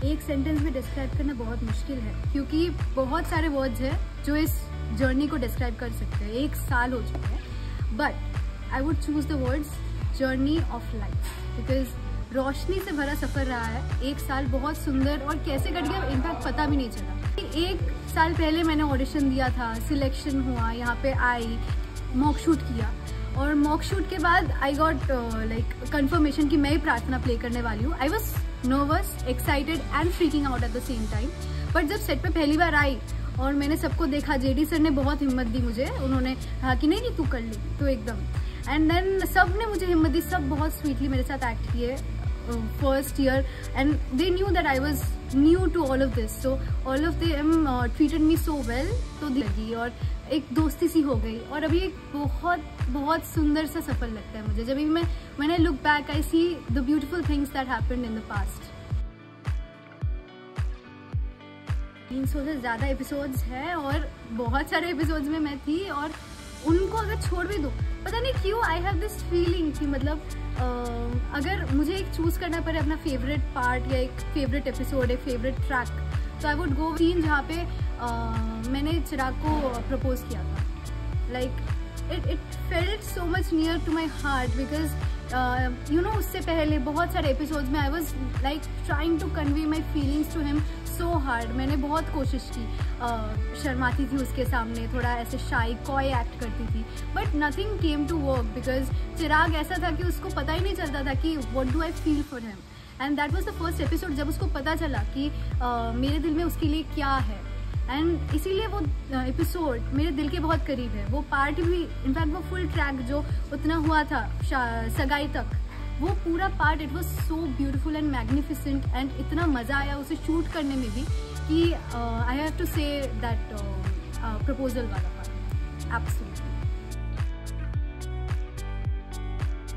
एक सेंटेंस में डिस्क्राइब करना बहुत मुश्किल है, क्योंकि बहुत सारे वर्ड्स हैं जो इस जर्नी को डिस्क्राइब कर सकते हैं। 1 साल हो चुके हैं, but I would choose the words journey of life, because रोशनी से भरा सफ़र रहा है। 1 साल बहुत सुंदर, और कैसे कट गया इनफैक्ट पता भी नहीं चला। 1 साल पहले मैंने ऑडिशन दिया था, सिलेक्शन हुआ, यहाँ पे आई, मॉक शूट किया, और मॉक शूट के बाद आई गॉट लाइक कंफर्मेशन कि मैं ही प्रार्थना प्ले करने वाली हूँ। I was nervous, excited and freaking out at the same time. But जब सेट पे पहली बार आई और मैंने सबको देखा, जेडी सर ने बहुत हिम्मत दी मुझे, उन्होंने कहा कि नहीं तू कर ली, तो एकदम। एंड देन सब ने मुझे हिम्मत दी, सब बहुत स्वीटली मेरे साथ एक्ट किए first year, and they knew that I was new to all of this, so all of them treated me so well. तो लगी और एक दोस्ती सी हो गई, और अभी एक बहुत बहुत सुंदर सा सफर लगता है मुझे। जब भी मैंने look back, I see the beautiful things that happened in the past. 300 से ज़्यादा एपिसोड्स हैं, और बहुत सारे एपिसोड्स में मैं थी, और उनको अगर छोड़ भी दो, पता नहीं क्यों आई हैव दिस फीलिंग कि मतलब अगर मुझे एक चूज़ करना पड़े अपना फेवरेट पार्ट या एक फेवरेट एपिसोड, एक फेवरेट ट्रैक, तो आई वुड गो सीन जहाँ पे मैंने चिराग को प्रपोज किया था। Like it felt so much near to my heart, because you know उससे पहले बहुत सारे एपिसोड्स में I was like trying to convey my feelings to him so hard. मैंने बहुत कोशिश की, शर्माती थी उसके सामने, थोड़ा ऐसे शाई कॉय एक्ट करती थी, but nothing came to work, because Chirag ऐसा था कि उसको पता ही नहीं चलता था कि what do I feel for him. And that was the first episode जब उसको पता चला कि मेरे दिल में उसके लिए क्या है, एंड इसीलिए वो एपिसोड मेरे दिल के बहुत करीब है। वो पार्ट भी, इनफैक्ट वो फुल ट्रैक जो उतना हुआ था सगाई तक, वो पूरा part it was so beautiful and magnificent, and इतना मज़ा आया उसे शूट करने में भी कि I have to say that proposal वाला part absolutely.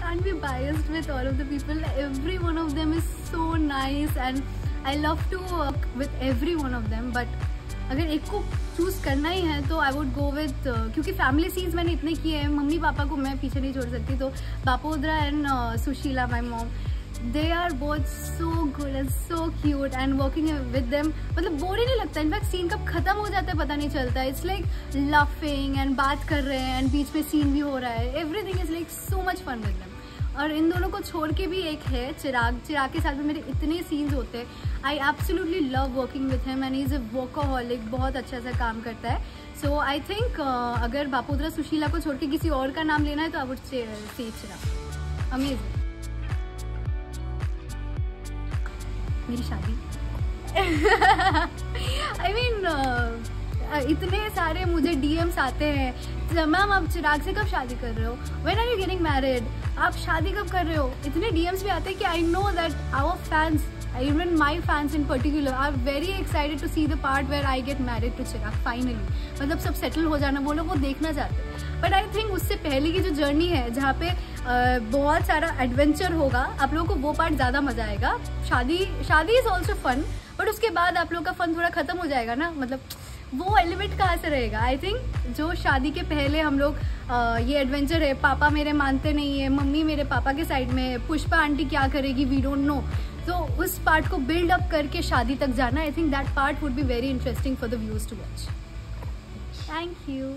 Can't be biased with all of the people. Every one of them is so nice and I love to work with every one of them. But अगर एक को choose करना ही है तो I would go with, क्योंकि family scenes मैंने इतने किए हैं, मम्मी पापा को मैं पीछे नहीं छोड़ सकती, तो Bapodra and Sushila my mom, they are both so good and so cute, and working with them मतलब बोर ही नहीं लगता। इनफैक्ट सीन कब खत्म हो जाता है पता नहीं चलता। इट्स लाइक लाफिंग एंड बात कर रहे हैं, एंड बीच में सीन भी हो रहा है, everything is like so much fun with them. और इन दोनों को छोड़ के भी एक है चिराग के साथ में मेरे इतने सीन्स होते हैं। I absolutely love working with him, and he is a workaholic, बहुत अच्छा सा काम करता है। सो आई थिंक अगर बापोद्रा सुशीला को छोड़ के किसी और का नाम लेना है तो I would say Chirag. Amazing. मेरी शादी आई मीन इतने सारे मुझे DMs आते हैं, मैम आप चिराग से कब शादी कर रहे हो, when are you getting married, आप शादी कब कर रहे हो, इतने DMs भी आते हैं कि I know that our fans, even my fans in particular, are very excited to see the part where I get married to Chirag finally. मतलब सब सेटल हो जाना, वो लोग वो देखना चाहते हैं। बट आई थिंक उससे पहले की जो जर्नी है जहाँ पे बहुत सारा एडवेंचर होगा, आप लोगों को वो पार्ट ज़्यादा मजा आएगा। शादी इज़ ऑल्सो फन, बट उसके बाद आप लोग का फन थोड़ा खत्म हो जाएगा ना, मतलब वो एलिमेंट कहाँ से रहेगा। आई थिंक जो शादी के पहले हम लोग ये एडवेंचर है, पापा मेरे मानते नहीं है, मम्मी मेरे पापा के साइड में है, पुष्पा आंटी क्या करेगी वी डोंट नो, तो उस पार्ट को बिल्ड अप करके शादी तक जाना, I think that part would be very interesting for the viewers to watch. Thank you.